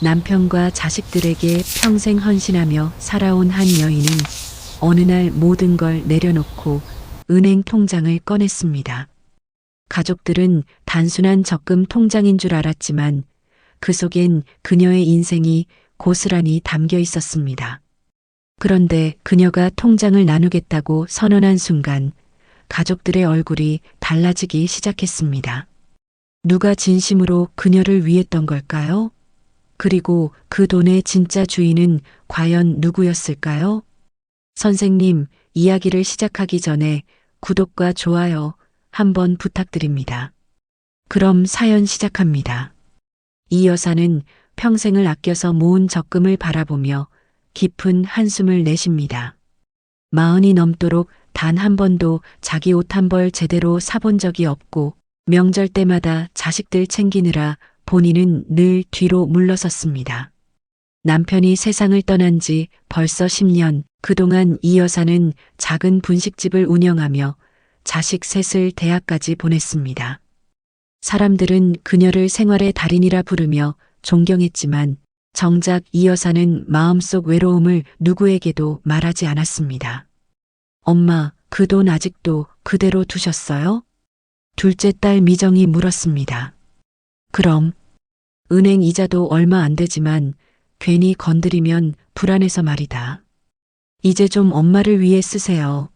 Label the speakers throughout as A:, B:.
A: 남편과 자식들에게 평생 헌신하며 살아온 한 여인은 어느 날 모든 걸 내려놓고 은행 통장을 꺼냈습니다. 가족들은 단순한 적금 통장인 줄 알았지만 그 속엔 그녀의 인생이 고스란히 담겨 있었습니다. 그런데 그녀가 통장을 나누겠다고 선언한 순간 가족들의 얼굴이 달라지기 시작했습니다. 누가 진심으로 그녀를 위했던 걸까요? 그리고 그 돈의 진짜 주인은 과연 누구였을까요? 선생님, 이야기를 시작하기 전에 구독과 좋아요 한번 부탁드립니다. 그럼 사연 시작합니다. 이 여사는 평생을 아껴서 모은 적금을 바라보며 깊은 한숨을 내쉽니다. 40이 넘도록 단 한 번도 자기 옷 한 벌 제대로 사본 적이 없고 명절 때마다 자식들 챙기느라 본인은 늘 뒤로 물러섰습니다. 남편이 세상을 떠난 지 벌써 10년, 그동안 이 여사는 작은 분식집을 운영하며 자식 셋을 대학까지 보냈습니다. 사람들은 그녀를 생활의 달인이라 부르며 존경했지만 정작 이 여사는 마음속 외로움을 누구에게도 말하지 않았습니다. 엄마, 그 돈 아직도 그대로 두셨어요? 둘째 딸 미정이 물었습니다. 그럼 은행 이자도 얼마 안 되지만 괜히 건드리면 불안해서 말이다. 이제 좀 엄마를 위해 쓰세요.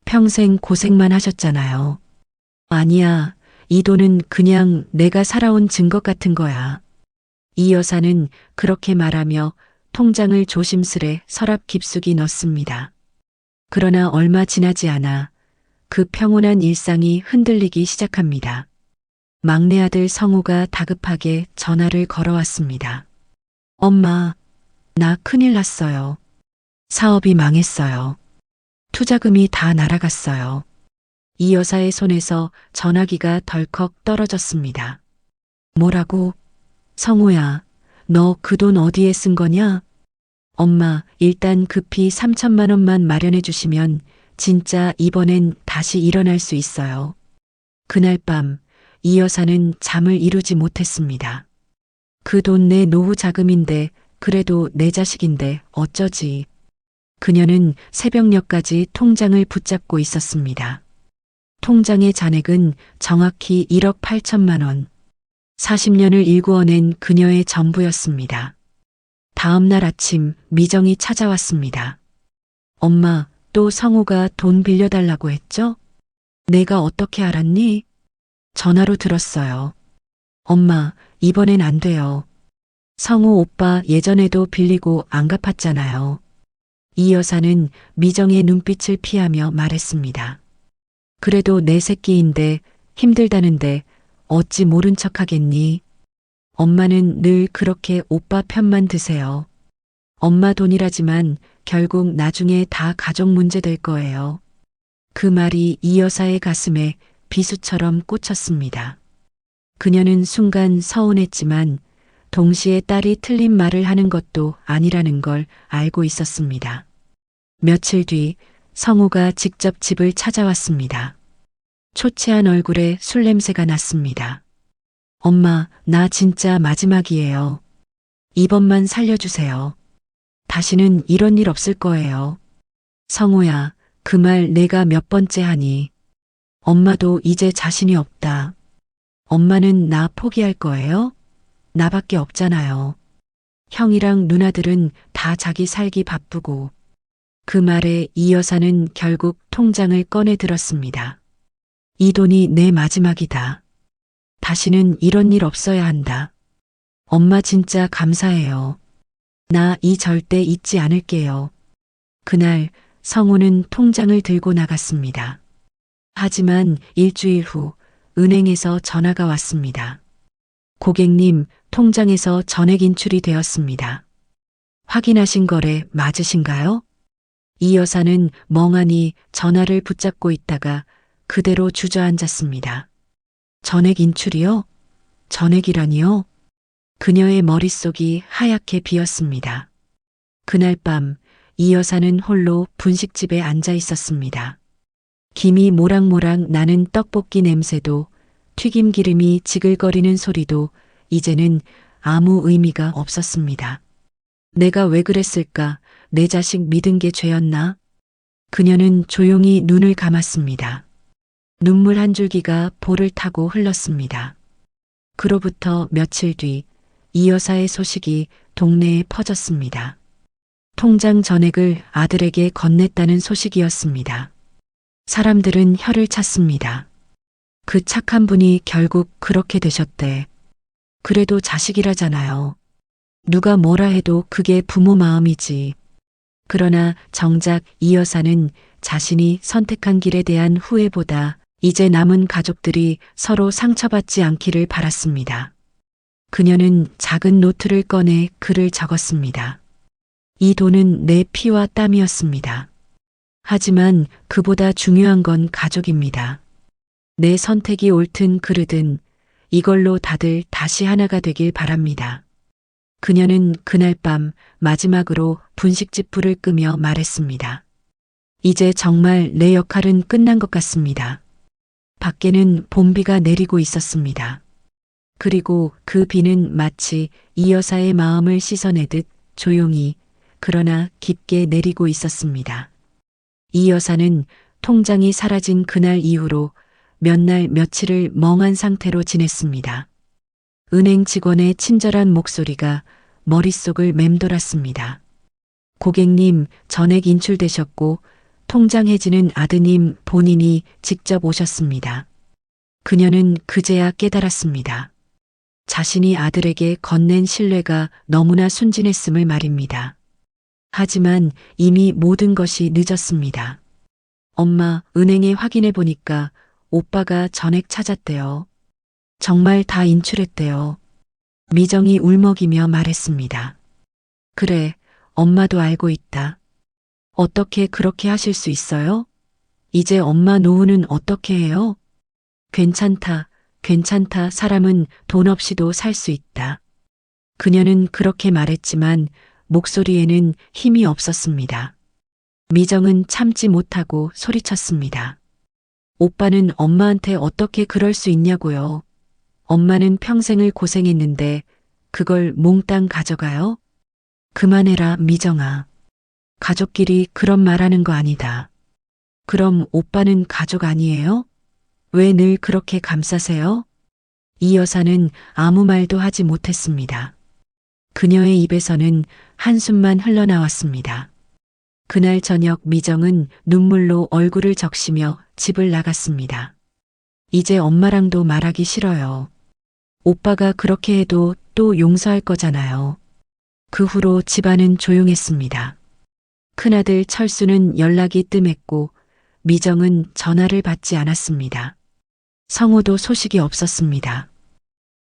A: 평생 고생만 하셨잖아요. 아니야, 이 돈은 그냥 내가 살아온 증거 같은 거야. 이 여사는 그렇게 말하며 통장을 조심스레 서랍 깊숙이 넣습니다. 그러나 얼마 지나지 않아 그 평온한 일상이 흔들리기 시작합니다. 막내 아들 성우가 다급하게 전화를 걸어왔습니다. 엄마, 나 큰일 났어요. 사업이 망했어요. 투자금이 다 날아갔어요. 이 여사의 손에서 전화기가 덜컥 떨어졌습니다. 뭐라고? 성우야, 너 그 돈 어디에 쓴 거냐? 엄마, 일단 급히 3천만 원만 마련해 주시면 진짜 이번엔 다시 일어날 수 있어요. 그날 밤 이 여사는 잠을 이루지 못했습니다. 그 돈 내 노후 자금인데 그래도 내 자식인데 어쩌지. 그녀는 새벽녘까지 통장을 붙잡고 있었습니다. 통장의 잔액은 정확히 1억 8천만 원. 40년을 일구어낸 그녀의 전부였습니다. 다음 날 아침 미정이 찾아왔습니다. 엄마, 또 성우가 돈 빌려달라고 했죠? 내가 어떻게 알았니? 전화로 들었어요. 엄마, 이번엔 안 돼요. 성우 오빠 예전에도 빌리고 안 갚았잖아요. 이 여사는 미정의 눈빛을 피하며 말했습니다. 그래도 내 새끼인데 힘들다는데 어찌 모른 척 하겠니? 엄마는 늘 그렇게 오빠 편만 드세요. 엄마 돈이라지만 결국 나중에 다 가족 문제 될 거예요. 그 말이 이 여사의 가슴에 비수처럼 꽂혔습니다. 그녀는 순간 서운했지만 동시에 딸이 틀린 말을 하는 것도 아니라는 걸 알고 있었습니다. 며칠 뒤 성우가 직접 집을 찾아왔습니다. 초췌한 얼굴에 술 냄새가 났습니다. 엄마, 나 진짜 마지막이에요. 이번만 살려주세요. 다시는 이런 일 없을 거예요. 성우야, 그 말 내가 몇 번째 하니. 엄마도 이제 자신이 없다. 엄마는 나 포기할 거예요? 나밖에 없잖아요. 형이랑 누나들은 다 자기 살기 바쁘고. 그 말에 이 여사는 결국 통장을 꺼내 들었습니다. 이 돈이 내 마지막이다. 다시는 이런 일 없어야 한다. 엄마 진짜 감사해요. 나 이 절대 잊지 않을게요. 그날 성우는 통장을 들고 나갔습니다. 하지만 일주일 후 은행에서 전화가 왔습니다. 고객님, 통장에서 전액 인출이 되었습니다. 확인하신 거래 맞으신가요? 이 여사는 멍하니 전화를 붙잡고 있다가 그대로 주저앉았습니다. 전액 인출이요? 전액이라니요? 그녀의 머릿속이 하얗게 비었습니다. 그날 밤 이 여사는 홀로 분식집에 앉아 있었습니다. 김이 모락모락 나는 떡볶이 냄새도 튀김 기름이 지글거리는 소리도 이제는 아무 의미가 없었습니다. 내가 왜 그랬을까? 내 자식 믿은 게 죄였나? 그녀는 조용히 눈을 감았습니다. 눈물 한 줄기가 볼을 타고 흘렀습니다. 그로부터 며칠 뒤 이 여사의 소식이 동네에 퍼졌습니다. 통장 전액을 아들에게 건넸다는 소식이었습니다. 사람들은 혀를 찼습니다. 그 착한 분이 결국 그렇게 되셨대. 그래도 자식이라잖아요. 누가 뭐라 해도 그게 부모 마음이지. 그러나 정작 이 여사는 자신이 선택한 길에 대한 후회보다 이제 남은 가족들이 서로 상처받지 않기를 바랐습니다. 그녀는 작은 노트를 꺼내 글을 적었습니다. 이 돈은 내 피와 땀이었습니다. 하지만 그보다 중요한 건 가족입니다. 내 선택이 옳든 그르든 이걸로 다들 다시 하나가 되길 바랍니다. 그녀는 그날 밤 마지막으로 분식집 불을 끄며 말했습니다. 이제 정말 내 역할은 끝난 것 같습니다. 밖에는 봄비가 내리고 있었습니다. 그리고 그 비는 마치 이 여사의 마음을 씻어내듯 조용히 그러나 깊게 내리고 있었습니다. 이 여사는 통장이 사라진 그날 이후로 몇 날 며칠을 멍한 상태로 지냈습니다. 은행 직원의 친절한 목소리가 머릿속을 맴돌았습니다. 고객님, 전액 인출되셨고 통장 해지는 아드님 본인이 직접 오셨습니다. 그녀는 그제야 깨달았습니다. 자신이 아들에게 건넨 신뢰가 너무나 순진했음을 말입니다. 하지만 이미 모든 것이 늦었습니다. 엄마, 은행에 확인해 보니까 오빠가 전액 찾았대요. 정말 다 인출했대요. 미정이 울먹이며 말했습니다. 그래, 엄마도 알고 있다. 어떻게 그렇게 하실 수 있어요? 이제 엄마 노후는 어떻게 해요? 괜찮다, 괜찮다. 사람은 돈 없이도 살 수 있다. 그녀는 그렇게 말했지만 목소리에는 힘이 없었습니다. 미정은 참지 못하고 소리쳤습니다. 오빠는 엄마한테 어떻게 그럴 수 있냐고요. 엄마는 평생을 고생했는데 그걸 몽땅 가져가요? 그만해라, 미정아. 가족끼리 그런 말하는 거 아니다. 그럼 오빠는 가족 아니에요? 왜 늘 그렇게 감싸세요? 이 여사는 아무 말도 하지 못했습니다. 그녀의 입에서는 한숨만 흘러나왔습니다. 그날 저녁 미정은 눈물로 얼굴을 적시며 집을 나갔습니다. 이제 엄마랑도 말하기 싫어요. 오빠가 그렇게 해도 또 용서할 거잖아요. 그 후로 집안은 조용했습니다. 큰아들 철수는 연락이 뜸했고 미정은 전화를 받지 않았습니다. 성호도 소식이 없었습니다.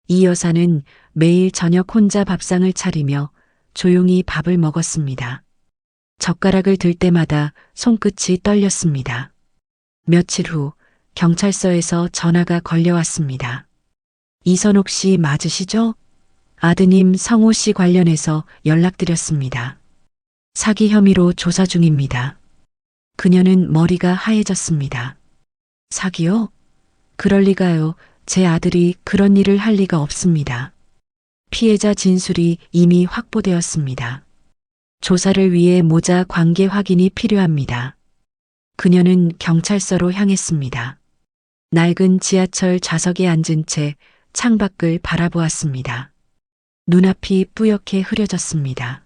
A: 이 여사는 매일 저녁 혼자 밥상을 차리며 조용히 밥을 먹었습니다. 젓가락을 들 때마다 손끝이 떨렸습니다. 며칠 후 경찰서에서 전화가 걸려왔습니다. 이선옥 씨 맞으시죠? 아드님 성호 씨 관련해서 연락드렸습니다. 사기 혐의로 조사 중입니다. 그녀는 머리가 하얘졌습니다. 사기요? 그럴 리가요. 제 아들이 그런 일을 할 리가 없습니다. 피해자 진술이 이미 확보되었습니다. 조사를 위해 모자 관계 확인이 필요합니다. 그녀는 경찰서로 향했습니다. 낡은 지하철 좌석에 앉은 채 창밖을 바라보았습니다. 눈앞이 뿌옇게 흐려졌습니다.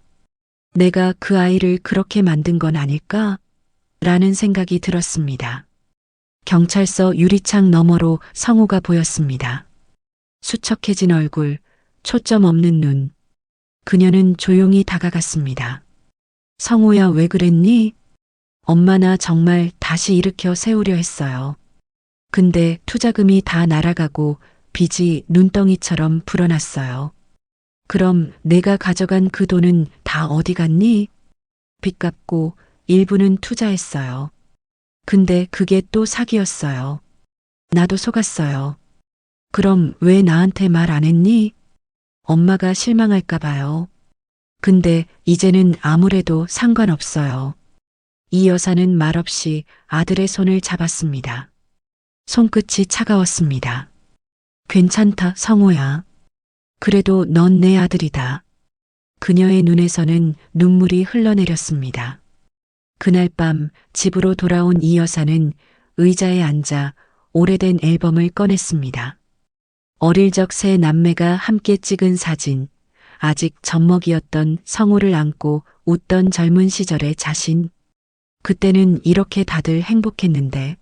A: 내가 그 아이를 그렇게 만든 건 아닐까? 라는 생각이 들었습니다. 경찰서 유리창 너머로 성호가 보였습니다. 수척해진 얼굴, 초점 없는 눈. 그녀는 조용히 다가갔습니다. 성호야, 왜 그랬니? 엄마 나 정말 다시 일으켜 세우려 했어요. 근데 투자금이 다 날아가고 빚이 눈덩이처럼 불어났어요. 그럼 내가 가져간 그 돈은 다 어디 갔니? 빚 갚고 일부는 투자했어요. 근데 그게 또 사기였어요. 나도 속았어요. 그럼 왜 나한테 말 안 했니? 엄마가 실망할까 봐요. 근데 이제는 아무래도 상관없어요. 이 여사는 말없이 아들의 손을 잡았습니다. 손끝이 차가웠습니다. 괜찮다, 성호야. 그래도 넌 내 아들이다. 그녀의 눈에서는 눈물이 흘러내렸습니다. 그날 밤 집으로 돌아온 이 여사는 의자에 앉아 오래된 앨범을 꺼냈습니다. 어릴 적 세 남매가 함께 찍은 사진, 아직 젖먹이었던 성우를 안고 웃던 젊은 시절의 자신. 그때는 이렇게 다들 행복했는데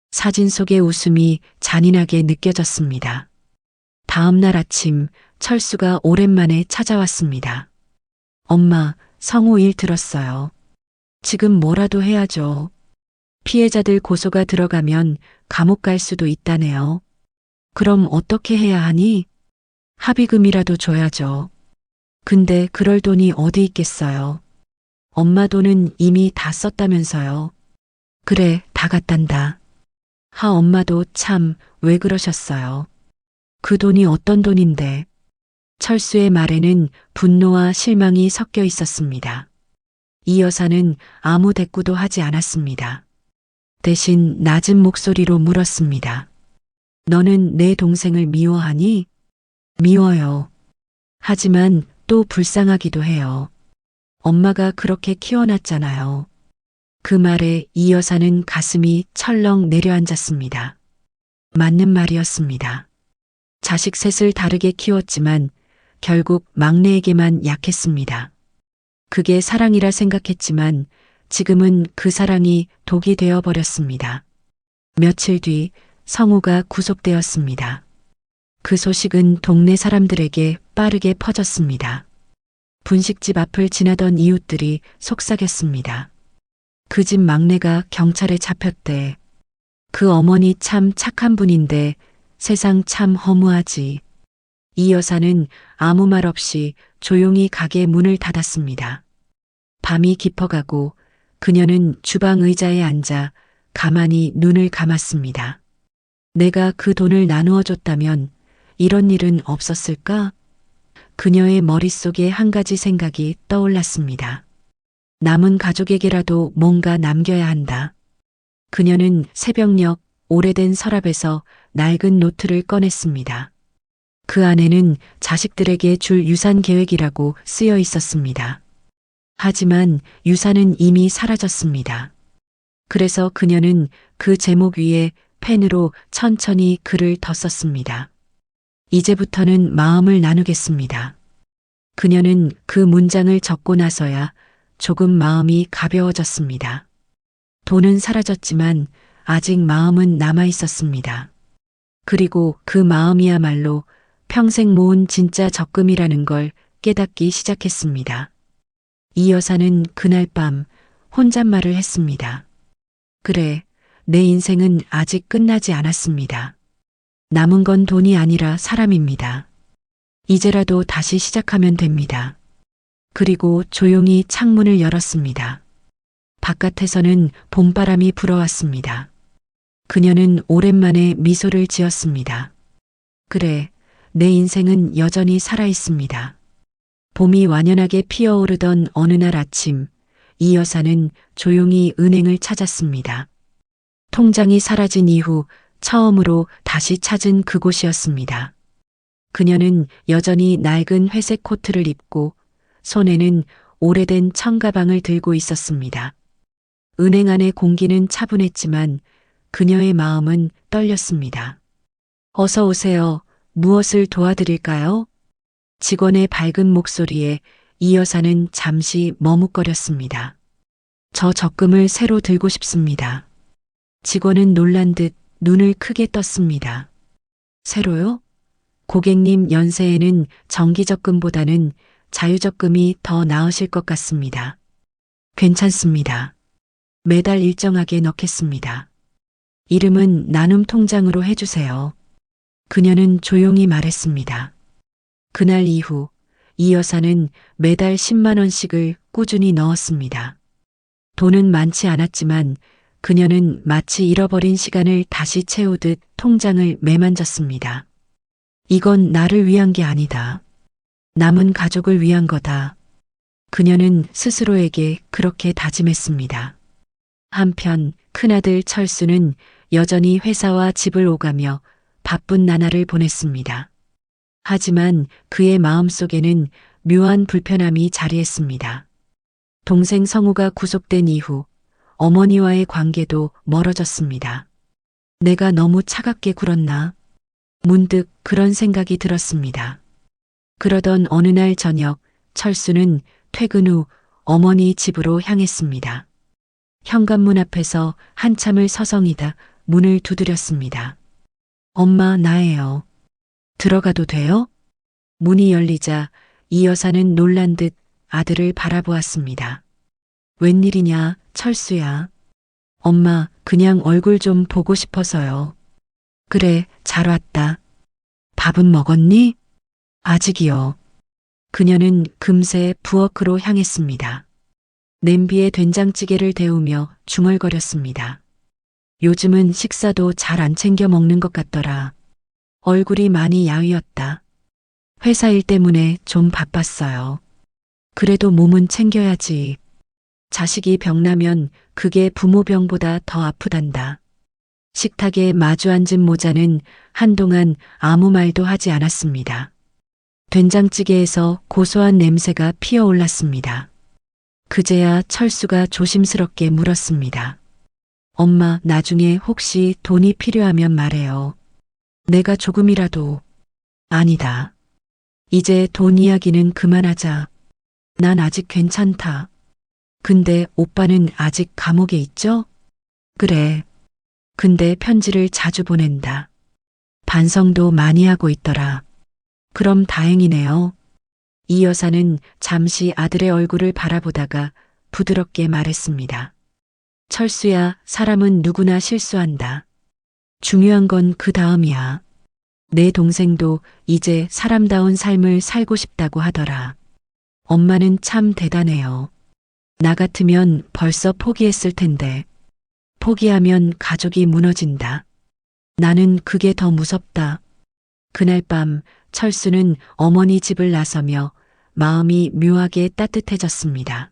A: 사진 속의 웃음이 잔인하게 느껴졌습니다. 다음 날 아침 철수가 오랜만에 찾아왔습니다. 엄마, 성우 일 들었어요. 지금 뭐라도 해야죠. 피해자들 고소가 들어가면 감옥 갈 수도 있다네요. 그럼 어떻게 해야 하니? 합의금이라도 줘야죠. 근데 그럴 돈이 어디 있겠어요. 엄마 돈은 이미 다 썼다면서요. 그래, 다 갔단다. 하, 엄마도 참 왜 그러셨어요. 그 돈이 어떤 돈인데. 철수의 말에는 분노와 실망이 섞여 있었습니다. 이 여사는 아무 대꾸도 하지 않았습니다. 대신 낮은 목소리로 물었습니다. 너는 내 동생을 미워하니? 미워요. 하지만 또 불쌍하기도 해요. 엄마가 그렇게 키워놨잖아요. 그 말에 이 여사는 가슴이 철렁 내려앉았습니다. 맞는 말이었습니다. 자식 셋을 다르게 키웠지만 결국 막내에게만 약했습니다. 그게 사랑이라 생각했지만 지금은 그 사랑이 독이 되어버렸습니다. 며칠 뒤 성우가 구속되었습니다. 그 소식은 동네 사람들에게 빠르게 퍼졌습니다. 분식집 앞을 지나던 이웃들이 속삭였습니다. 그 집 막내가 경찰에 잡혔대. 그 어머니 참 착한 분인데 세상 참 허무하지. 이 여사는 아무 말 없이 조용히 가게 문을 닫았습니다. 밤이 깊어가고 그녀는 주방 의자에 앉아 가만히 눈을 감았습니다. 내가 그 돈을 나누어 줬다면 이런 일은 없었을까? 그녀의 머릿속에 한 가지 생각이 떠올랐습니다. 남은 가족에게라도 뭔가 남겨야 한다. 그녀는 새벽녘 오래된 서랍에서 낡은 노트를 꺼냈습니다. 그 안에는 자식들에게 줄 유산 계획이라고 쓰여 있었습니다. 하지만 유산은 이미 사라졌습니다. 그래서 그녀는 그 제목 위에 펜으로 천천히 글을 덧썼습니다. 이제부터는 마음을 나누겠습니다. 그녀는 그 문장을 적고 나서야 조금 마음이 가벼워졌습니다. 돈은 사라졌지만 아직 마음은 남아 있었습니다. 그리고 그 마음이야말로 평생 모은 진짜 적금이라는 걸 깨닫기 시작했습니다. 이 여사는 그날 밤 혼잣말을 했습니다. 그래, 내 인생은 아직 끝나지 않았습니다. 남은 건 돈이 아니라 사람입니다. 이제라도 다시 시작하면 됩니다. 그리고 조용히 창문을 열었습니다. 바깥에서는 봄바람이 불어왔습니다. 그녀는 오랜만에 미소를 지었습니다. 그래, 내 인생은 여전히 살아있습니다. 봄이 완연하게 피어오르던 어느 날 아침, 이 여사는 조용히 은행을 찾았습니다. 통장이 사라진 이후 처음으로 다시 찾은 그곳이었습니다. 그녀는 여전히 낡은 회색 코트를 입고 손에는 오래된 청가방을 들고 있었습니다. 은행 안의 공기는 차분했지만 그녀의 마음은 떨렸습니다. 어서 오세요. 무엇을 도와드릴까요? 직원의 밝은 목소리에 이 여사는 잠시 머뭇거렸습니다. 저 적금을 새로 들고 싶습니다. 직원은 놀란 듯 눈을 크게 떴습니다. 새로요? 고객님 연세에는 정기적금보다는 자유적금이 더 나으실 것 같습니다. 괜찮습니다. 매달 일정하게 넣겠습니다. 이름은 나눔 통장으로 해주세요. 그녀는 조용히 말했습니다. 그날 이후 이 여사는 매달 10만 원씩을 꾸준히 넣었습니다. 돈은 많지 않았지만 그녀는 마치 잃어버린 시간을 다시 채우듯 통장을 매만졌습니다. 이건 나를 위한 게 아니다. 남은 가족을 위한 거다. 그녀는 스스로에게 그렇게 다짐했습니다. 한편 큰아들 철수는 여전히 회사와 집을 오가며 바쁜 나날을 보냈습니다. 하지만 그의 마음속에는 묘한 불편함이 자리했습니다. 동생 성우가 구속된 이후 어머니와의 관계도 멀어졌습니다. 내가 너무 차갑게 굴었나? 문득 그런 생각이 들었습니다. 그러던 어느 날 저녁 철수는 퇴근 후 어머니 집으로 향했습니다. 현관문 앞에서 한참을 서성이다 문을 두드렸습니다. 엄마, 나예요. 들어가도 돼요? 문이 열리자 이 여사는 놀란 듯 아들을 바라보았습니다. 웬일이냐, 철수야. 엄마, 그냥 얼굴 좀 보고 싶어서요. 그래, 잘 왔다. 밥은 먹었니? 아직이요. 그녀는 금세 부엌으로 향했습니다. 냄비에 된장찌개를 데우며 중얼거렸습니다. 요즘은 식사도 잘 안 챙겨 먹는 것 같더라. 얼굴이 많이 야위었다. 회사 일 때문에 좀 바빴어요. 그래도 몸은 챙겨야지. 자식이 병나면 그게 부모 병보다 더 아프단다. 식탁에 마주 앉은 모자는 한동안 아무 말도 하지 않았습니다. 된장찌개에서 고소한 냄새가 피어올랐습니다. 그제야 철수가 조심스럽게 물었습니다. 엄마, 나중에 혹시 돈이 필요하면 말해요. 내가 조금이라도. 아니다. 이제 돈 이야기는 그만하자. 난 아직 괜찮다. 근데 오빠는 아직 감옥에 있죠? 그래. 근데 편지를 자주 보낸다. 반성도 많이 하고 있더라. 그럼 다행이네요. 이 여사는 잠시 아들의 얼굴을 바라보다가 부드럽게 말했습니다. 철수야, 사람은 누구나 실수한다. 중요한 건 그 다음이야. 내 동생도 이제 사람다운 삶을 살고 싶다고 하더라. 엄마는 참 대단해요. 나 같으면 벌써 포기했을 텐데. 포기하면 가족이 무너진다. 나는 그게 더 무섭다. 그날 밤 철수는 어머니 집을 나서며 마음이 묘하게 따뜻해졌습니다.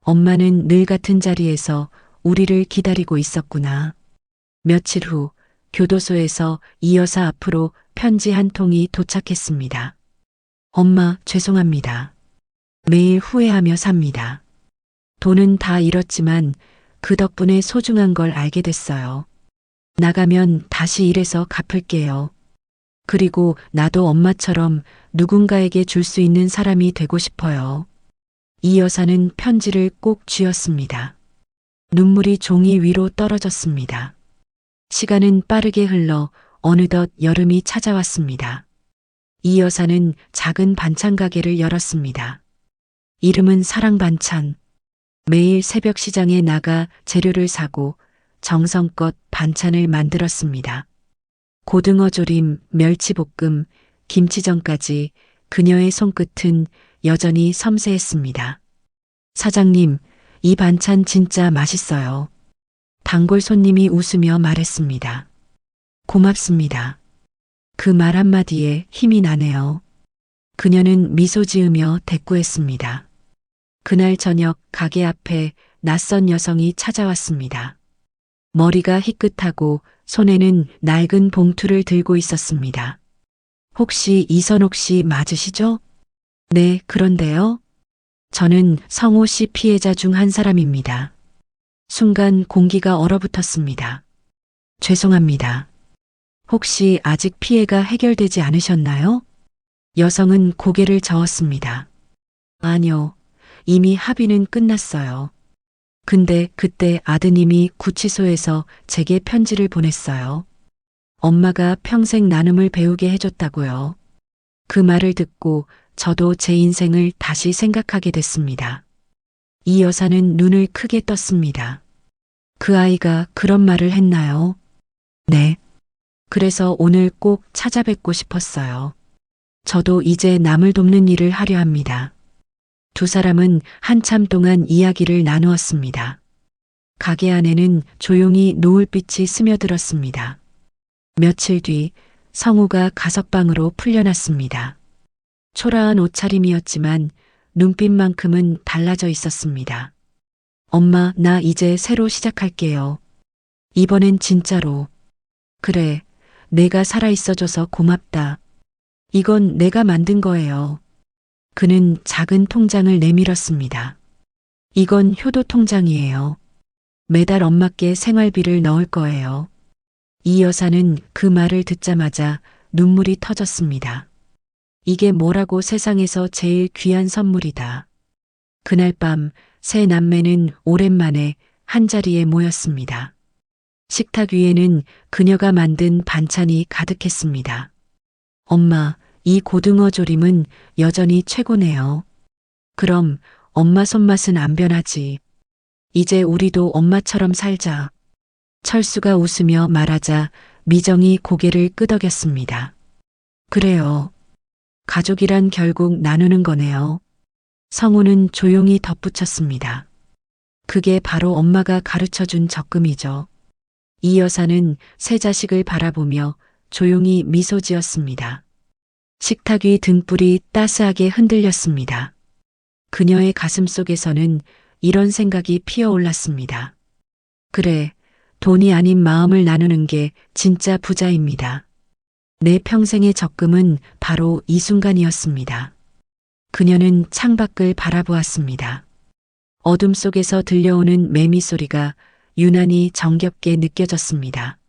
A: 엄마는 늘 같은 자리에서 우리를 기다리고 있었구나. 며칠 후 교도소에서 이 여사 앞으로 편지 한 통이 도착했습니다. 엄마, 죄송합니다. 매일 후회하며 삽니다. 돈은 다 잃었지만 그 덕분에 소중한 걸 알게 됐어요. 나가면 다시 일해서 갚을게요. 그리고 나도 엄마처럼 누군가에게 줄 수 있는 사람이 되고 싶어요. 이 여사는 편지를 꼭 쥐었습니다. 눈물이 종이 위로 떨어졌습니다. 시간은 빠르게 흘러 어느덧 여름이 찾아왔습니다. 이 여사는 작은 반찬 가게를 열었습니다. 이름은 사랑반찬. 매일 새벽 시장에 나가 재료를 사고 정성껏 반찬을 만들었습니다. 고등어 조림, 멸치볶음, 김치전까지 그녀의 손끝은 여전히 섬세했습니다. 사장님, 이 반찬 진짜 맛있어요. 단골 손님이 웃으며 말했습니다. 고맙습니다. 그 말 한마디에 힘이 나네요. 그녀는 미소 지으며 대꾸했습니다. 그날 저녁 가게 앞에 낯선 여성이 찾아왔습니다. 머리가 희끗하고 손에는 낡은 봉투를 들고 있었습니다. 혹시 이선옥 씨 맞으시죠? 네, 그런데요. 저는 성호 씨 피해자 중 한 사람입니다. 순간 공기가 얼어붙었습니다. 죄송합니다. 혹시 아직 피해가 해결되지 않으셨나요? 여성은 고개를 저었습니다. 아니요, 이미 합의는 끝났어요. 근데 그때 아드님이 구치소에서 제게 편지를 보냈어요. 엄마가 평생 나눔을 배우게 해줬다고요. 그 말을 듣고 저도 제 인생을 다시 생각하게 됐습니다. 이 여사는 눈을 크게 떴습니다. 그 아이가 그런 말을 했나요? 네. 그래서 오늘 꼭 찾아뵙고 싶었어요. 저도 이제 남을 돕는 일을 하려 합니다. 두 사람은 한참 동안 이야기를 나누었습니다. 가게 안에는 조용히 노을빛이 스며들었습니다. 며칠 뒤 성우가 가석방으로 풀려났습니다. 초라한 옷차림이었지만 눈빛만큼은 달라져 있었습니다. 엄마, 나 이제 새로 시작할게요. 이번엔 진짜로. 그래, 내가 살아있어줘서 고맙다. 이건 내가 만든 거예요. 그는 작은 통장을 내밀었습니다. 이건 효도 통장이에요. 매달 엄마께 생활비를 넣을 거예요. 이 여사는 그 말을 듣자마자 눈물이 터졌습니다. 이게 뭐라고 세상에서 제일 귀한 선물이다. 그날 밤 세 남매는 오랜만에 한자리에 모였습니다. 식탁 위에는 그녀가 만든 반찬이 가득했습니다. 엄마, 이 고등어 조림은 여전히 최고네요. 그럼 엄마 손맛은 안 변하지. 이제 우리도 엄마처럼 살자. 철수가 웃으며 말하자 미정이 고개를 끄덕였습니다. 그래요. 가족이란 결국 나누는 거네요. 성우는 조용히 덧붙였습니다. 그게 바로 엄마가 가르쳐준 적금이죠. 이 여사는 새 자식을 바라보며 조용히 미소 지었습니다. 식탁 위 등불이 따스하게 흔들렸습니다. 그녀의 가슴 속에서는 이런 생각이 피어올랐습니다. 그래, 돈이 아닌 마음을 나누는 게 진짜 부자입니다. 내 평생의 적금은 바로 이 순간이었습니다. 그녀는 창밖을 바라보았습니다. 어둠 속에서 들려오는 매미 소리가 유난히 정겹게 느껴졌습니다.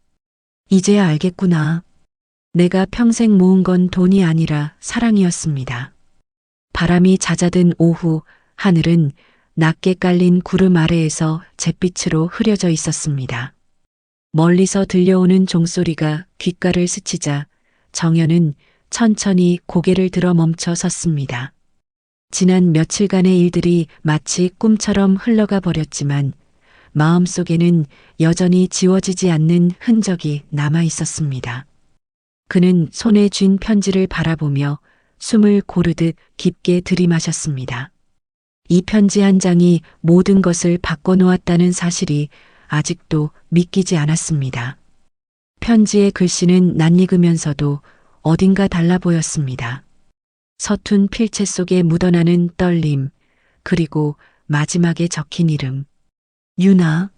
A: 이제야 알겠구나. 내가 평생 모은 건 돈이 아니라 사랑이었습니다. 바람이 잦아든 오후, 하늘은 낮게 깔린 구름 아래에서 잿빛으로 흐려져 있었습니다. 멀리서 들려오는 종소리가 귓가를 스치자 정연은 천천히 고개를 들어 멈춰 섰습니다. 지난 며칠간의 일들이 마치 꿈처럼 흘러가 버렸지만 마음속에는 여전히 지워지지 않는 흔적이 남아 있었습니다. 그는 손에 쥔 편지를 바라보며 숨을 고르듯 깊게 들이마셨습니다. 이 편지 한 장이 모든 것을 바꿔놓았다는 사실이 아직도 믿기지 않았습니다. 편지의 글씨는 낯익으면서도 어딘가 달라 보였습니다. 서툰 필체 속에 묻어나는 떨림, 그리고 마지막에 적힌 이름. 유나.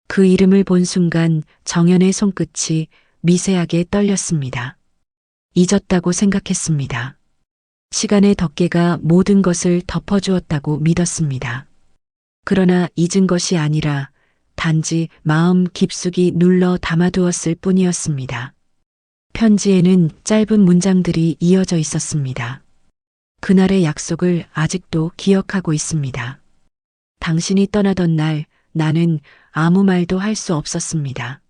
A: 그 이름을 본 순간 정연의 손끝이 미세하게 떨렸습니다. 잊었다고 생각했습니다. 시간의 덮개가 모든 것을 덮어주었다고 믿었습니다. 그러나 잊은 것이 아니라 단지 마음 깊숙이 눌러 담아두었을 뿐이었습니다. 편지에는 짧은 문장들이 이어져 있었습니다. 그날의 약속을 아직도 기억하고 있습니다. 당신이 떠나던 날 나는 아무 말도 할 수 없었습니다.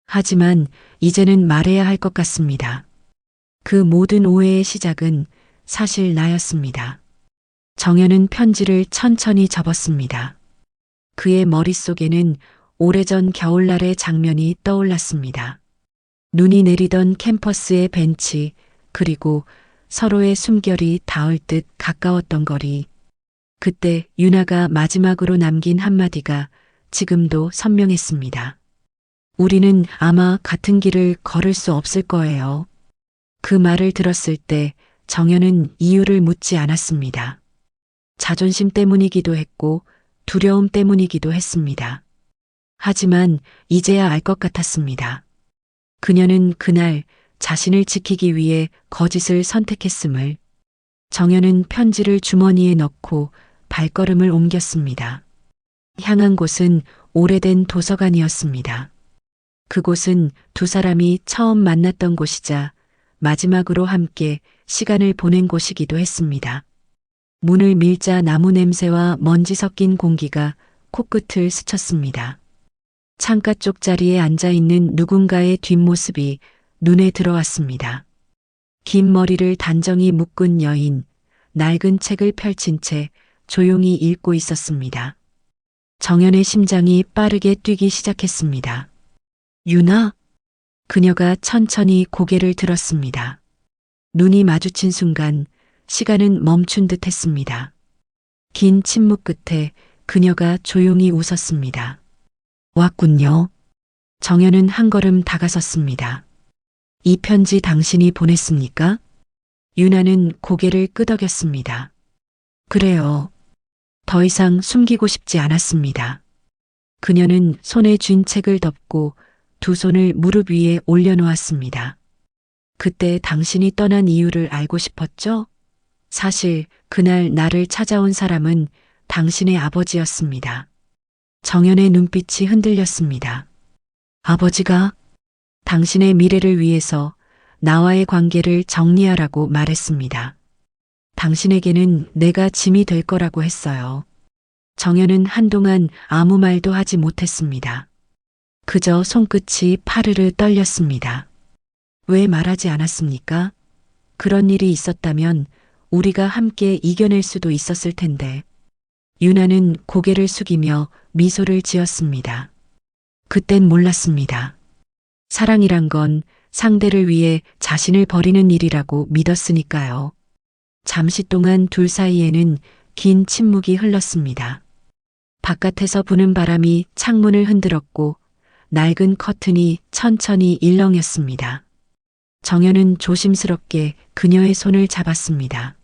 A: 하지만 이제는 말해야 할 것 같습니다. 그 모든 오해의 시작은 사실 나였습니다. 정연은 편지를 천천히 접었습니다. 그의 머릿속에는 오래전 겨울날의 장면이 떠올랐습니다. 눈이 내리던 캠퍼스의 벤치, 그리고 서로의 숨결이 닿을 듯 가까웠던 거리. 그때 유나가 마지막으로 남긴 한마디가 지금도 선명했습니다. 우리는 아마 같은 길을 걸을 수 없을 거예요. 그 말을 들었을 때 정연은 이유를 묻지 않았습니다. 자존심 때문이기도 했고 두려움 때문이기도 했습니다. 하지만 이제야 알 것 같았습니다. 그녀는 그날 자신을 지키기 위해 거짓을 선택했음을. 정연은 편지를 주머니에 넣고 발걸음을 옮겼습니다. 향한 곳은 오래된 도서관이었습니다. 그곳은 두 사람이 처음 만났던 곳이자 마지막으로 함께 시간을 보낸 곳이기도 했습니다. 문을 밀자 나무 냄새와 먼지 섞인 공기가 코끝을 스쳤습니다. 창가 쪽 자리에 앉아 있는 누군가의 뒷모습이 눈에 들어왔습니다. 긴 머리를 단정히 묶은 여인, 낡은 책을 펼친 채 조용히 읽고 있었습니다. 정연의 심장이 빠르게 뛰기 시작했습니다. 유나? 그녀가 천천히 고개를 들었습니다. 눈이 마주친 순간 시간은 멈춘 듯 했습니다. 긴 침묵 끝에 그녀가 조용히 웃었습니다. 왔군요. 정연은 한 걸음 다가섰습니다. 이 편지 당신이 보냈습니까? 유나는 고개를 끄덕였습니다. 그래요. 더 이상 숨기고 싶지 않았습니다. 그녀는 손에 쥔 책을 덮고 두 손을 무릎 위에 올려놓았습니다. 그때 당신이 떠난 이유를 알고 싶었죠? 사실 그날 나를 찾아온 사람은 당신의 아버지였습니다. 정연의 눈빛이 흔들렸습니다. 아버지가 당신의 미래를 위해서 나와의 관계를 정리하라고 말했습니다. 당신에게는 내가 짐이 될 거라고 했어요. 정연은 한동안 아무 말도 하지 못했습니다. 그저 손끝이 파르르 떨렸습니다. 왜 말하지 않았습니까? 그런 일이 있었다면 우리가 함께 이겨낼 수도 있었을 텐데. 유나는 고개를 숙이며 미소를 지었습니다. 그땐 몰랐습니다. 사랑이란 건 상대를 위해 자신을 버리는 일이라고 믿었으니까요. 잠시 동안 둘 사이에는 긴 침묵이 흘렀습니다. 바깥에서 부는 바람이 창문을 흔들었고 낡은 커튼이 천천히 일렁였습니다. 정연은 조심스럽게 그녀의 손을 잡았습니다.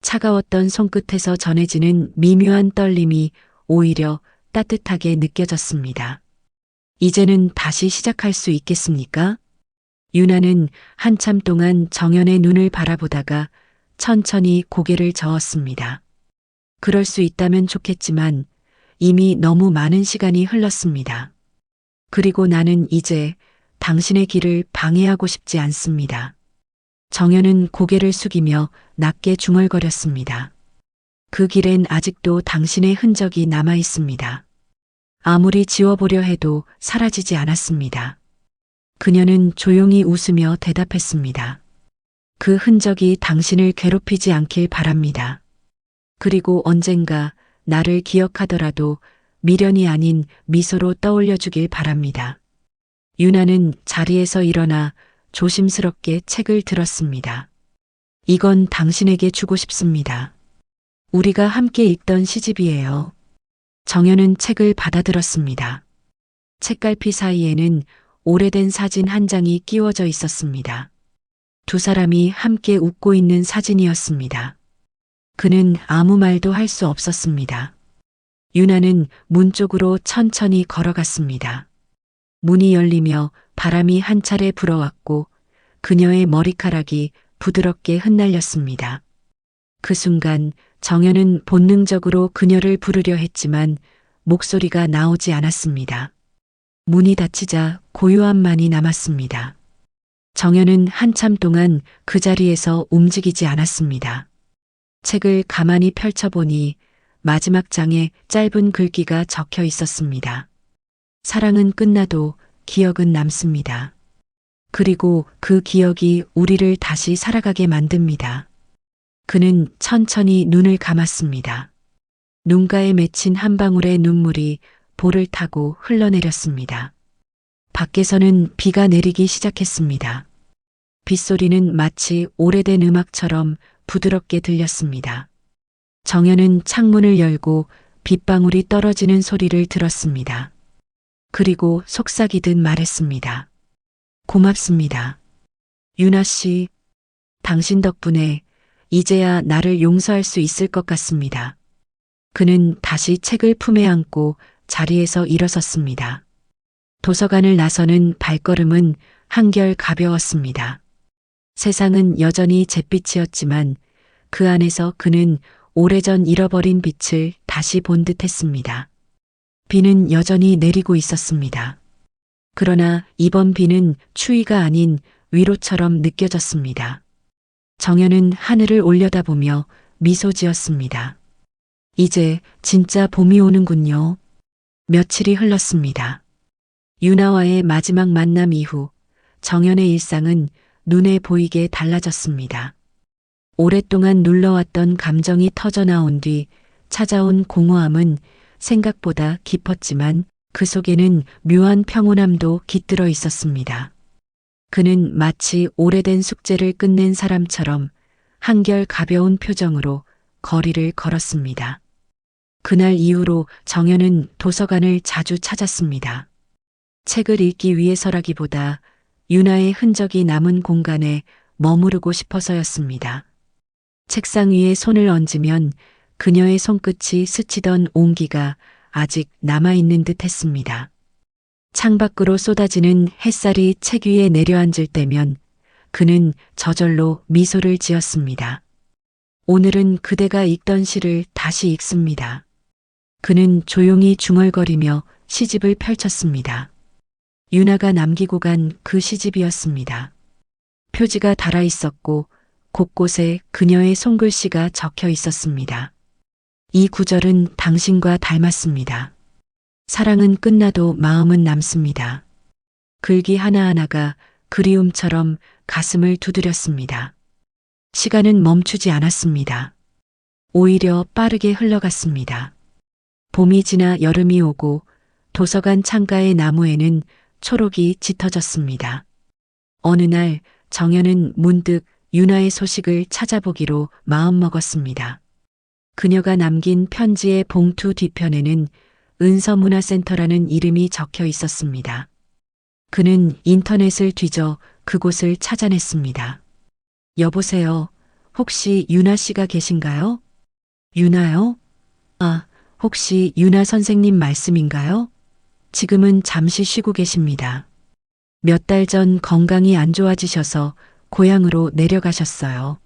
A: 차가웠던 손끝에서 전해지는 미묘한 떨림이 오히려 따뜻하게 느껴졌습니다. 이제는 다시 시작할 수 있겠습니까? 유나는 한참 동안 정연의 눈을 바라보다가 천천히 고개를 저었습니다. 그럴 수 있다면 좋겠지만 이미 너무 많은 시간이 흘렀습니다. 그리고 나는 이제 당신의 길을 방해하고 싶지 않습니다. 정연은 고개를 숙이며 낮게 중얼거렸습니다. 그 길엔 아직도 당신의 흔적이 남아 있습니다. 아무리 지워보려 해도 사라지지 않았습니다. 그녀는 조용히 웃으며 대답했습니다. 그 흔적이 당신을 괴롭히지 않길 바랍니다. 그리고 언젠가 나를 기억하더라도 미련이 아닌 미소로 떠올려 주길 바랍니다. 유나는 자리에서 일어나 조심스럽게 책을 들었습니다. 이건 당신에게 주고 싶습니다. 우리가 함께 읽던 시집이에요. 정연은 책을 받아들었습니다. 책갈피 사이에는 오래된 사진 한 장이 끼워져 있었습니다. 두 사람이 함께 웃고 있는 사진이었습니다. 그는 아무 말도 할 수 없었습니다. 유나는 문 쪽으로 천천히 걸어갔습니다. 문이 열리며 바람이 한 차례 불어왔고 그녀의 머리카락이 부드럽게 흩날렸습니다. 그 순간 정연은 본능적으로 그녀를 부르려 했지만 목소리가 나오지 않았습니다. 문이 닫히자 고요함만이 남았습니다. 정연은 한참 동안 그 자리에서 움직이지 않았습니다. 책을 가만히 펼쳐보니 마지막 장에 짧은 글귀가 적혀 있었습니다. 사랑은 끝나도 기억은 남습니다. 그리고 그 기억이 우리를 다시 살아가게 만듭니다. 그는 천천히 눈을 감았습니다. 눈가에 맺힌 한 방울의 눈물이 볼을 타고 흘러내렸습니다. 밖에서는 비가 내리기 시작했습니다. 빗소리는 마치 오래된 음악처럼 부드럽게 들렸습니다. 정연은 창문을 열고 빗방울이 떨어지는 소리를 들었습니다. 그리고 속삭이듯 말했습니다. 고맙습니다. 유나 씨, 당신 덕분에 이제야 나를 용서할 수 있을 것 같습니다. 그는 다시 책을 품에 안고 자리에서 일어섰습니다. 도서관을 나서는 발걸음은 한결 가벼웠습니다. 세상은 여전히 잿빛이었지만 그 안에서 그는 오래전 잃어버린 빛을 다시 본 듯했습니다. 비는 여전히 내리고 있었습니다. 그러나 이번 비는 추위가 아닌 위로처럼 느껴졌습니다. 정연은 하늘을 올려다보며 미소 지었습니다. 이제 진짜 봄이 오는군요. 며칠이 흘렀습니다. 유나와의 마지막 만남 이후 정연의 일상은 눈에 보이게 달라졌습니다. 오랫동안 눌러왔던 감정이 터져나온 뒤 찾아온 공허함은 생각보다 깊었지만 그 속에는 묘한 평온함도 깃들어 있었습니다. 그는 마치 오래된 숙제를 끝낸 사람처럼 한결 가벼운 표정으로 거리를 걸었습니다. 그날 이후로 정연은 도서관을 자주 찾았습니다. 책을 읽기 위해서라기보다 유나의 흔적이 남은 공간에 머무르고 싶어서였습니다. 책상 위에 손을 얹으면 그녀의 손끝이 스치던 온기가 아직 남아있는 듯 했습니다. 창밖으로 쏟아지는 햇살이 책 위에 내려앉을 때면 그는 저절로 미소를 지었습니다. 오늘은 그대가 읽던 시를 다시 읽습니다. 그는 조용히 중얼거리며 시집을 펼쳤습니다. 유나가 남기고 간 그 시집이었습니다. 표지가 달아 있었고 곳곳에 그녀의 손글씨가 적혀 있었습니다. 이 구절은 당신과 닮았습니다. 사랑은 끝나도 마음은 남습니다. 글귀 하나하나가 그리움처럼 가슴을 두드렸습니다. 시간은 멈추지 않았습니다. 오히려 빠르게 흘러갔습니다. 봄이 지나 여름이 오고 도서관 창가의 나무에는 초록이 짙어졌습니다. 어느 날 정연은 문득 유나의 소식을 찾아보기로 마음먹었습니다. 그녀가 남긴 편지의 봉투 뒤편에는 은서문화센터라는 이름이 적혀 있었습니다. 그는 인터넷을 뒤져 그곳을 찾아냈습니다. 여보세요. 혹시 유나 씨가 계신가요? 유나요? 아, 혹시 유나 선생님 말씀인가요? 지금은 잠시 쉬고 계십니다. 몇 달 전 건강이 안 좋아지셔서 고향으로 내려가셨어요.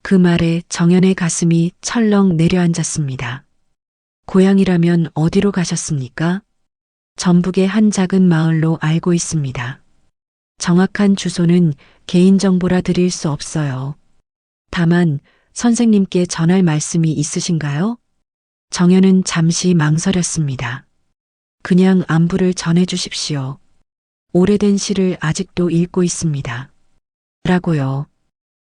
A: 그 말에 정연의 가슴이 철렁 내려앉았습니다. 고향이라면 어디로 가셨습니까? 전북의 한 작은 마을로 알고 있습니다. 정확한 주소는 개인정보라 드릴 수 없어요. 다만 선생님께 전할 말씀이 있으신가요? 정연은 잠시 망설였습니다. 그냥 안부를 전해 주십시오. 오래된 시를 아직도 읽고 있습니다. 라고요.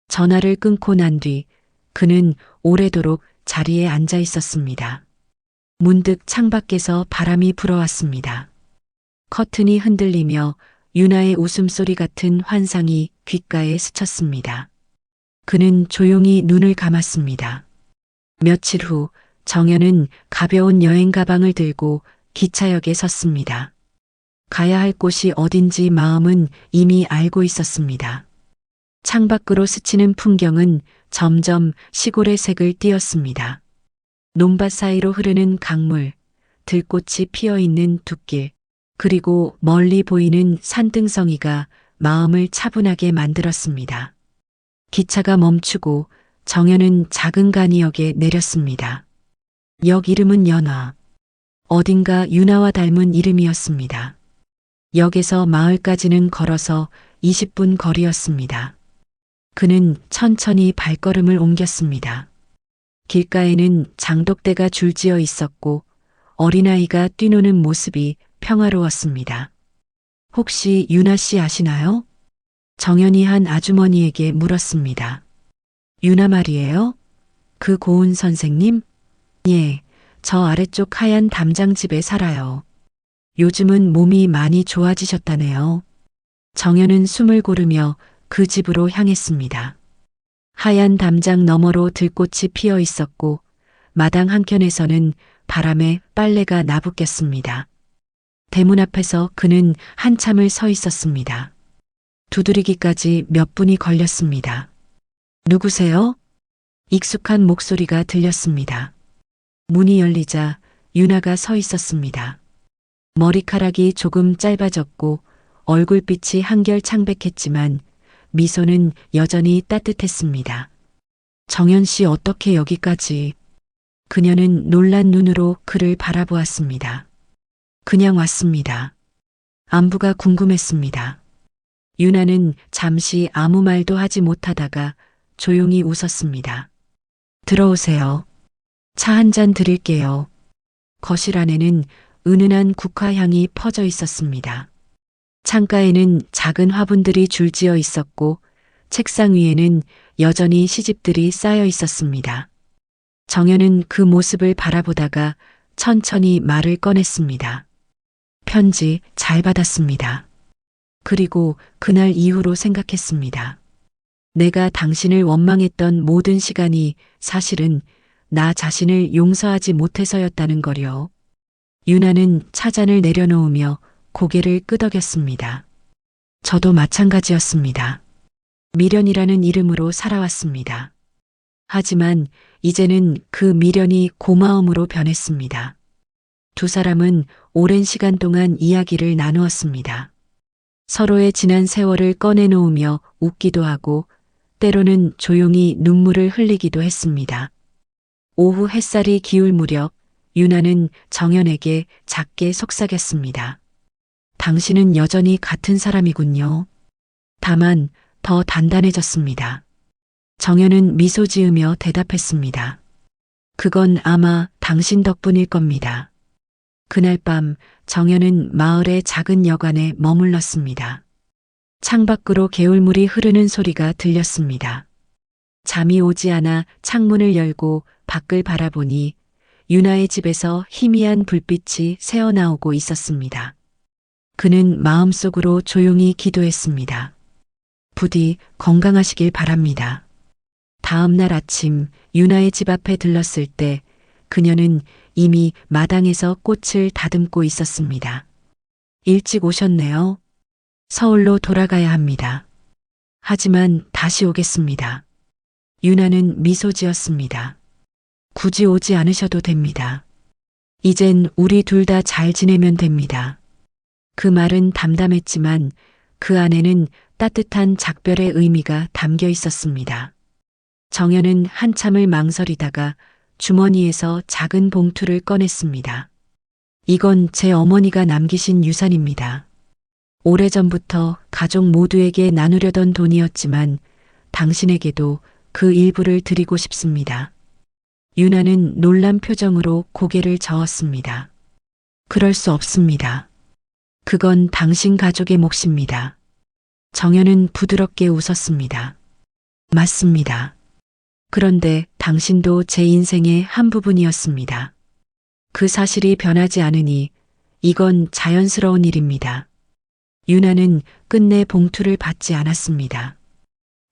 A: 전화를 끊고 난 뒤 그는 오래도록 자리에 앉아 있었습니다. 문득 창밖에서 바람이 불어왔습니다. 커튼이 흔들리며 유나의 웃음소리 같은 환상이 귓가에 스쳤습니다. 그는 조용히 눈을 감았습니다. 며칠 후 정연은 가벼운 여행 가방을 들고 기차역에 섰습니다. 가야 할 곳이 어딘지 마음은 이미 알고 있었습니다. 창밖으로 스치는 풍경은 점점 시골의 색을 띠었습니다. 논밭 사이로 흐르는 강물, 들꽃이 피어있는 둑길, 그리고 멀리 보이는 산등성이가 마음을 차분하게 만들었습니다. 기차가 멈추고 정연은 작은 간이역에 내렸습니다. 역 이름은 연화. 어딘가 유나와 닮은 이름이었습니다. 역에서 마을까지는 걸어서 20분 거리였습니다. 그는 천천히 발걸음을 옮겼습니다. 길가에는 장독대가 줄지어 있었고 어린아이가 뛰노는 모습이 평화로웠습니다. 혹시 유나 씨 아시나요? 정연이 한 아주머니에게 물었습니다. 유나 말이에요? 그 고운 선생님? 예, 저 아래쪽 하얀 담장집에 살아요. 요즘은 몸이 많이 좋아지셨다네요. 정연은 숨을 고르며 그 집으로 향했습니다. 하얀 담장 너머로 들꽃이 피어 있었고 마당 한켠에서는 바람에 빨래가 나부꼈습니다. 대문 앞에서 그는 한참을 서 있었습니다. 두드리기까지 몇 분이 걸렸습니다. 누구세요? 익숙한 목소리가 들렸습니다. 문이 열리자 유나가 서 있었습니다. 머리카락이 조금 짧아졌고 얼굴빛이 한결 창백했지만 미소는 여전히 따뜻했습니다. 정연 씨 어떻게 여기까지? 그녀는 놀란 눈으로 그를 바라보았습니다. 그냥 왔습니다. 안부가 궁금했습니다. 유나는 잠시 아무 말도 하지 못하다가 조용히 웃었습니다. 들어오세요. 차 한 잔 드릴게요. 거실 안에는 은은한 국화향이 퍼져 있었습니다. 창가에는 작은 화분들이 줄지어 있었고 책상 위에는 여전히 시집들이 쌓여 있었습니다. 정연은 그 모습을 바라보다가 천천히 말을 꺼냈습니다. 편지 잘 받았습니다. 그리고 그날 이후로 생각했습니다. 내가 당신을 원망했던 모든 시간이 사실은 나 자신을 용서하지 못해서였다는 거려. 유나는 차잔을 내려놓으며 고개를 끄덕였습니다. 저도 마찬가지였습니다. 미련이라는 이름으로 살아왔습니다. 하지만 이제는 그 미련이 고마움으로 변했습니다. 두 사람은 오랜 시간 동안 이야기를 나누었습니다. 서로의 지난 세월을 꺼내놓으며 웃기도 하고 때로는 조용히 눈물을 흘리기도 했습니다. 오후 햇살이 기울 무렵 유나는 정연에게 작게 속삭였습니다. 당신은 여전히 같은 사람이군요. 다만 더 단단해졌습니다. 정연은 미소 지으며 대답했습니다. 그건 아마 당신 덕분일 겁니다. 그날 밤 정연은 마을의 작은 여관에 머물렀습니다. 창밖으로 개울물이 흐르는 소리가 들렸습니다. 잠이 오지 않아 창문을 열고 밖을 바라보니 유나의 집에서 희미한 불빛이 새어나오고 있었습니다. 그는 마음속으로 조용히 기도했습니다. 부디 건강하시길 바랍니다. 다음 날 아침 유나의 집 앞에 들렀을 때 그녀는 이미 마당에서 꽃을 다듬고 있었습니다. 일찍 오셨네요. 서울로 돌아가야 합니다. 하지만 다시 오겠습니다. 유나는 미소 지었습니다. 굳이 오지 않으셔도 됩니다. 이젠 우리 둘 다 잘 지내면 됩니다. 그 말은 담담했지만 그 안에는 따뜻한 작별의 의미가 담겨 있었습니다. 정연은 한참을 망설이다가 주머니에서 작은 봉투를 꺼냈습니다. 이건 제 어머니가 남기신 유산입니다. 오래전부터 가족 모두에게 나누려던 돈이었지만 당신에게도 그 일부를 드리고 싶습니다. 유나는 놀란 표정으로 고개를 저었습니다. 그럴 수 없습니다. 그건 당신 가족의 몫입니다. 정연은 부드럽게 웃었습니다. 맞습니다. 그런데 당신도 제 인생의 한 부분이었습니다. 그 사실이 변하지 않으니 이건 자연스러운 일입니다. 유나는 끝내 봉투를 받지 않았습니다.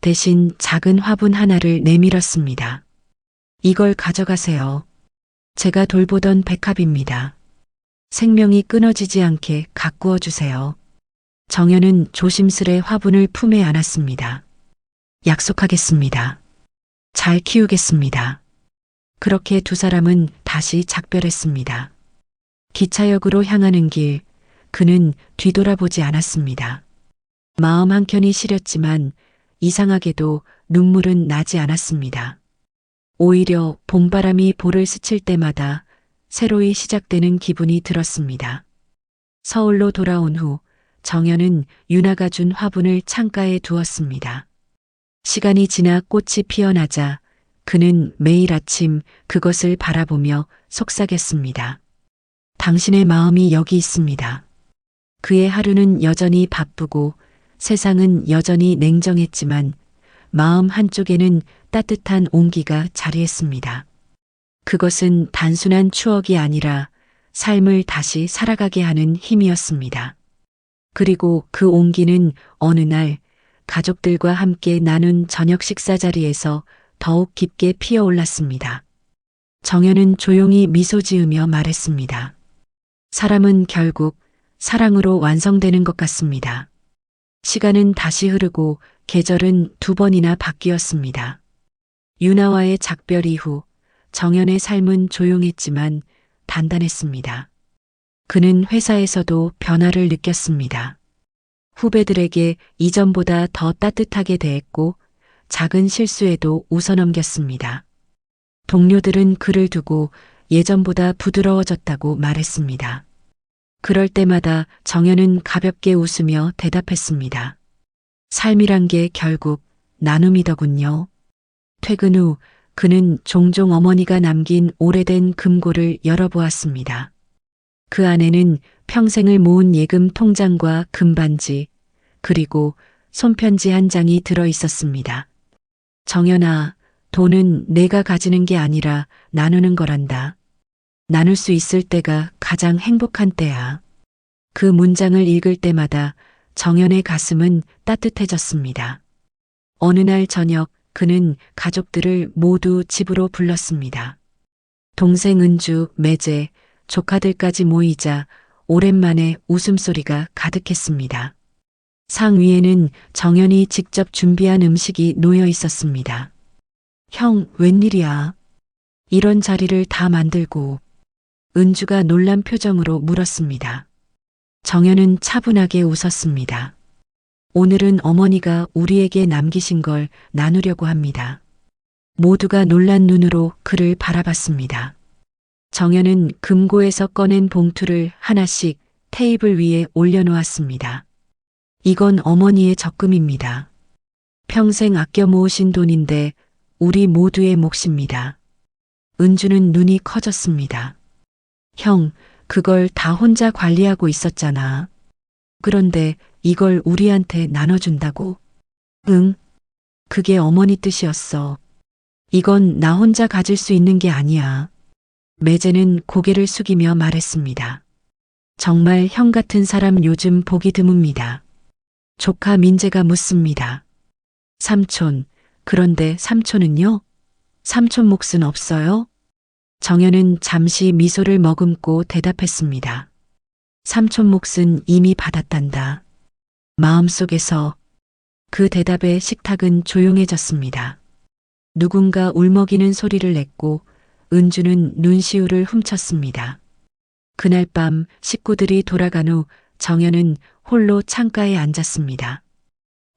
A: 대신 작은 화분 하나를 내밀었습니다. 이걸 가져가세요. 제가 돌보던 백합입니다. 생명이 끊어지지 않게 가꾸어 주세요. 정연은 조심스레 화분을 품에 안았습니다. 약속하겠습니다. 잘 키우겠습니다. 그렇게 두 사람은 다시 작별했습니다. 기차역으로 향하는 길, 그는 뒤돌아보지 않았습니다. 마음 한켠이 시렸지만 이상하게도 눈물은 나지 않았습니다. 오히려 봄바람이 볼을 스칠 때마다 새로이 시작되는 기분이 들었습니다. 서울로 돌아온 후 정연은 유나가 준 화분을 창가에 두었습니다. 시간이 지나 꽃이 피어나자 그는 매일 아침 그것을 바라보며 속삭였습니다. 당신의 마음이 여기 있습니다. 그의 하루는 여전히 바쁘고 세상은 여전히 냉정했지만 마음 한쪽에는 따뜻한 온기가 자리했습니다. 그것은 단순한 추억이 아니라 삶을 다시 살아가게 하는 힘이었습니다. 그리고 그 온기는 어느 날 가족들과 함께 나눈 저녁 식사 자리에서 더욱 깊게 피어올랐습니다. 정연은 조용히 미소 지으며 말했습니다. 사람은 결국 사랑으로 완성되는 것 같습니다. 시간은 다시 흐르고 계절은 두 번이나 바뀌었습니다. 유나와의 작별 이후 정연의 삶은 조용했지만 단단했습니다. 그는 회사에서도 변화를 느꼈습니다. 후배들에게 이전보다 더 따뜻하게 대했고 작은 실수에도 웃어넘겼습니다. 동료들은 그를 두고 예전보다 부드러워졌다고 말했습니다. 그럴 때마다 정연은 가볍게 웃으며 대답했습니다. 삶이란 게 결국 나눔이더군요. 퇴근 후 그는 종종 어머니가 남긴 오래된 금고를 열어보았습니다. 그 안에는 평생을 모은 예금 통장과 금반지, 그리고 손편지 한 장이 들어 있었습니다. 정연아, 돈은 내가 가지는 게 아니라 나누는 거란다. 나눌 수 있을 때가 가장 행복한 때야. 그 문장을 읽을 때마다 정연의 가슴은 따뜻해졌습니다. 어느 날 저녁 그는 가족들을 모두 집으로 불렀습니다. 동생 은주, 매제, 조카들까지 모이자 오랜만에 웃음소리가 가득했습니다. 상 위에는 정연이 직접 준비한 음식이 놓여 있었습니다. 형, 웬일이야? 이런 자리를 다 만들고. 은주가 놀란 표정으로 물었습니다. 정연은 차분하게 웃었습니다. 오늘은 어머니가 우리에게 남기신 걸 나누려고 합니다. 모두가 놀란 눈으로 그를 바라봤습니다. 정연은 금고에서 꺼낸 봉투를 하나씩 테이블 위에 올려놓았습니다. 이건 어머니의 적금입니다. 평생 아껴 모으신 돈인데 우리 모두의 몫입니다. 은주는 눈이 커졌습니다. 형, 그걸 다 혼자 관리하고 있었잖아. 그런데 이걸 우리한테 나눠준다고? 응, 그게 어머니 뜻이었어. 이건 나 혼자 가질 수 있는 게 아니야. 매제는 고개를 숙이며 말했습니다. 정말 형 같은 사람 요즘 보기 드뭅니다. 조카 민재가 묻습니다. 삼촌, 그런데 삼촌은요? 삼촌 몫은 없어요? 정연은 잠시 미소를 머금고 대답했습니다. 삼촌 몫은 이미 받았단다. 마음속에서 그 대답에 식탁은 조용해졌습니다. 누군가 울먹이는 소리를 냈고 은주는 눈시울을 훔쳤습니다. 그날 밤 식구들이 돌아간 후 정연은 홀로 창가에 앉았습니다.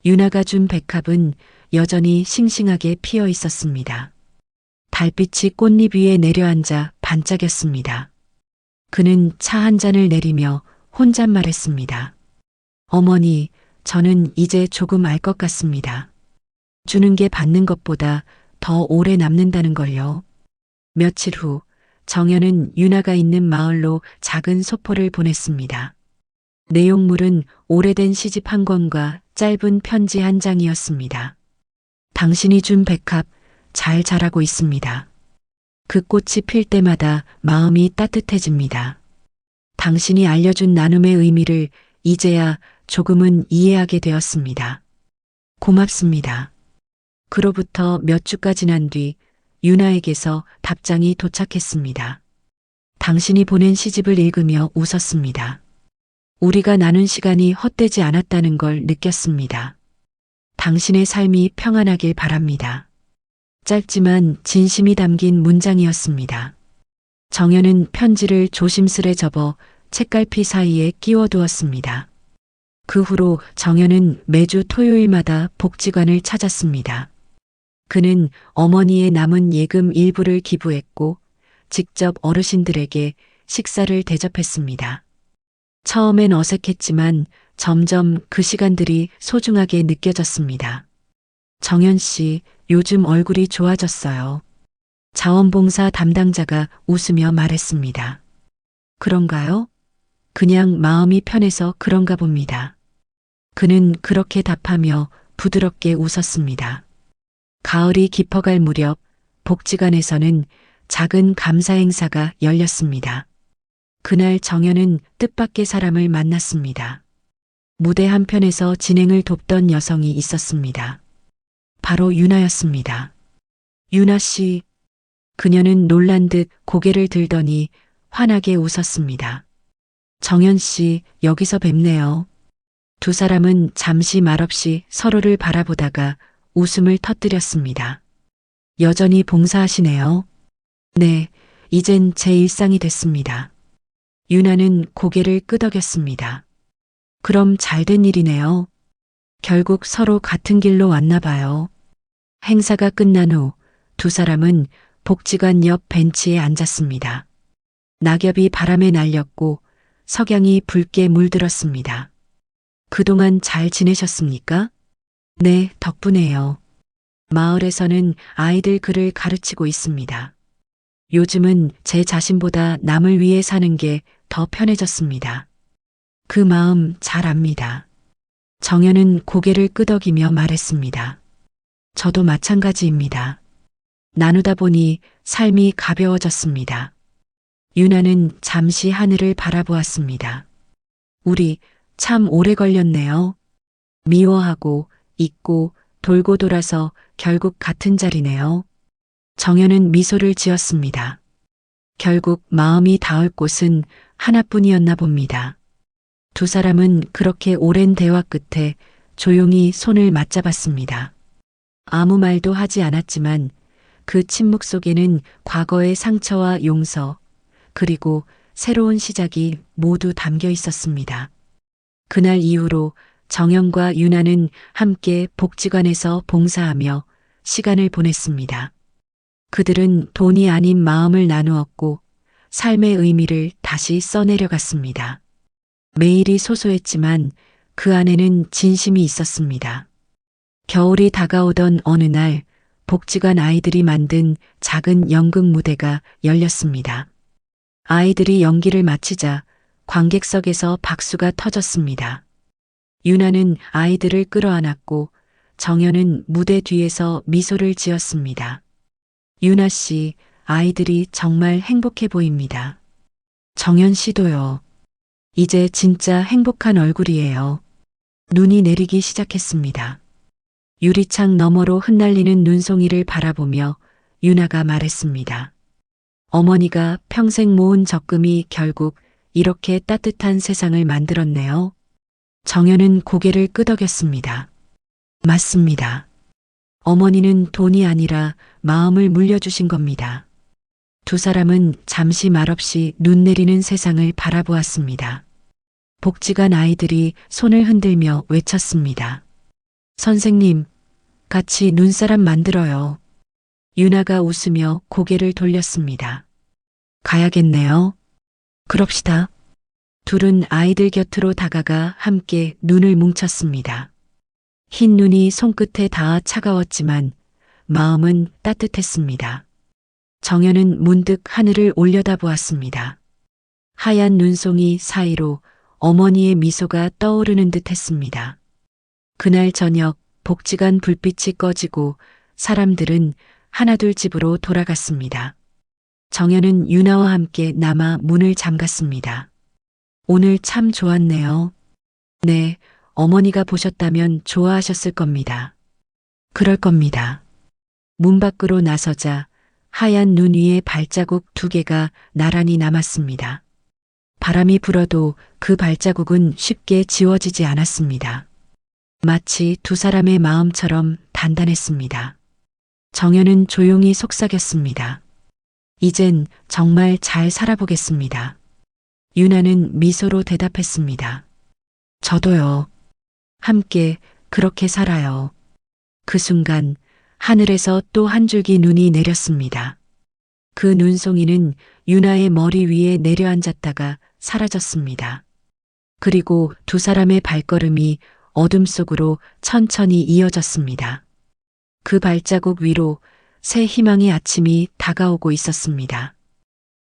A: 유나가 준 백합은 여전히 싱싱하게 피어 있었습니다. 달빛이 꽃잎 위에 내려앉아 반짝였습니다. 그는 차 한 잔을 내리며 혼잣말했습니다. 어머니, 저는 이제 조금 알 것 같습니다. 주는 게 받는 것보다 더 오래 남는다는 걸요. 며칠 후 정연은 유나가 있는 마을로 작은 소포를 보냈습니다. 내용물은 오래된 시집 한 권과 짧은 편지 한 장이었습니다. 당신이 준 백합 잘 자라고 있습니다. 그 꽃이 필 때마다 마음이 따뜻해집니다. 당신이 알려준 나눔의 의미를 이제야 조금은 이해하게 되었습니다. 고맙습니다. 그로부터 몇 주가 지난 뒤 유나에게서 답장이 도착했습니다. 당신이 보낸 시집을 읽으며 웃었습니다. 우리가 나눈 시간이 헛되지 않았다는 걸 느꼈습니다. 당신의 삶이 평안하길 바랍니다. 짧지만 진심이 담긴 문장이었습니다. 정연은 편지를 조심스레 접어 책갈피 사이에 끼워두었습니다. 그 후로 정연은 매주 토요일마다 복지관을 찾았습니다. 그는 어머니의 남은 예금 일부를 기부했고 직접 어르신들에게 식사를 대접했습니다. 처음엔 어색했지만 점점 그 시간들이 소중하게 느껴졌습니다. 정연 씨, 요즘 얼굴이 좋아졌어요. 자원봉사 담당자가 웃으며 말했습니다. 그런가요? 그냥 마음이 편해서 그런가 봅니다. 그는 그렇게 답하며 부드럽게 웃었습니다. 가을이 깊어갈 무렵 복지관에서는 작은 감사 행사가 열렸습니다. 그날 정연은 뜻밖의 사람을 만났습니다. 무대 한편에서 진행을 돕던 여성이 있었습니다. 바로 유나였습니다. 유나 씨. 그녀는 놀란 듯 고개를 들더니 환하게 웃었습니다. 정연 씨, 여기서 뵙네요. 두 사람은 잠시 말없이 서로를 바라보다가 웃음을 터뜨렸습니다. 여전히 봉사하시네요. 네, 이젠 제 일상이 됐습니다. 유나는 고개를 끄덕였습니다. 그럼 잘된 일이네요. 결국 서로 같은 길로 왔나 봐요. 행사가 끝난 후 두 사람은 복지관 옆 벤치에 앉았습니다. 낙엽이 바람에 날렸고 석양이 붉게 물들었습니다. 그동안 잘 지내셨습니까? 네, 덕분에요. 마을에서는 아이들 글을 가르치고 있습니다. 요즘은 제 자신보다 남을 위해 사는 게 더 편해졌습니다. 그 마음 잘 압니다. 정연은 고개를 끄덕이며 말했습니다. 저도 마찬가지입니다. 나누다 보니 삶이 가벼워졌습니다. 유나는 잠시 하늘을 바라보았습니다. 우리 참 오래 걸렸네요. 미워하고 잊고 돌고 돌아서 결국 같은 자리네요. 정연은 미소를 지었습니다. 결국 마음이 닿을 곳은 하나뿐이었나 봅니다. 두 사람은 그렇게 오랜 대화 끝에 조용히 손을 맞잡았습니다. 아무 말도 하지 않았지만 그 침묵 속에는 과거의 상처와 용서, 그리고 새로운 시작이 모두 담겨 있었습니다. 그날 이후로 정연과 유나는 함께 복지관에서 봉사하며 시간을 보냈습니다. 그들은 돈이 아닌 마음을 나누었고 삶의 의미를 다시 써내려갔습니다. 매일이 소소했지만 그 안에는 진심이 있었습니다. 겨울이 다가오던 어느 날 복지관 아이들이 만든 작은 연극 무대가 열렸습니다. 아이들이 연기를 마치자 관객석에서 박수가 터졌습니다. 유나는 아이들을 끌어안았고 정연은 무대 뒤에서 미소를 지었습니다. 유나 씨, 아이들이 정말 행복해 보입니다. 정연 씨도요. 이제 진짜 행복한 얼굴이에요. 눈이 내리기 시작했습니다. 유리창 너머로 흩날리는 눈송이를 바라보며 유나가 말했습니다. 어머니가 평생 모은 적금이 결국 이렇게 따뜻한 세상을 만들었네요. 정연은 고개를 끄덕였습니다. 맞습니다. 어머니는 돈이 아니라 마음을 물려주신 겁니다. 두 사람은 잠시 말없이 눈 내리는 세상을 바라보았습니다. 복지관 아이들이 손을 흔들며 외쳤습니다. 선생님, 같이 눈사람 만들어요. 유나가 웃으며 고개를 돌렸습니다. 가야겠네요. 그럽시다. 둘은 아이들 곁으로 다가가 함께 눈을 뭉쳤습니다. 흰 눈이 손끝에 닿아 차가웠지만 마음은 따뜻했습니다. 정연은 문득 하늘을 올려다보았습니다. 하얀 눈송이 사이로 어머니의 미소가 떠오르는 듯 했습니다. 그날 저녁 복지관 불빛이 꺼지고 사람들은 하나둘 집으로 돌아갔습니다. 정연은 유나와 함께 남아 문을 잠갔습니다. 오늘 참 좋았네요. 네, 어머니가 보셨다면 좋아하셨을 겁니다. 그럴 겁니다. 문 밖으로 나서자 하얀 눈 위에 발자국 2개가 나란히 남았습니다. 바람이 불어도 그 발자국은 쉽게 지워지지 않았습니다. 마치 두 사람의 마음처럼 단단했습니다. 정연은 조용히 속삭였습니다. 이젠 정말 잘 살아보겠습니다. 유나는 미소로 대답했습니다. 저도요. 함께 그렇게 살아요. 그 순간 하늘에서 또 한 줄기 눈이 내렸습니다. 그 눈송이는 유나의 머리 위에 내려앉았다가 사라졌습니다. 그리고 두 사람의 발걸음이 어둠 속으로 천천히 이어졌습니다. 그 발자국 위로 새 희망의 아침이 다가오고 있었습니다.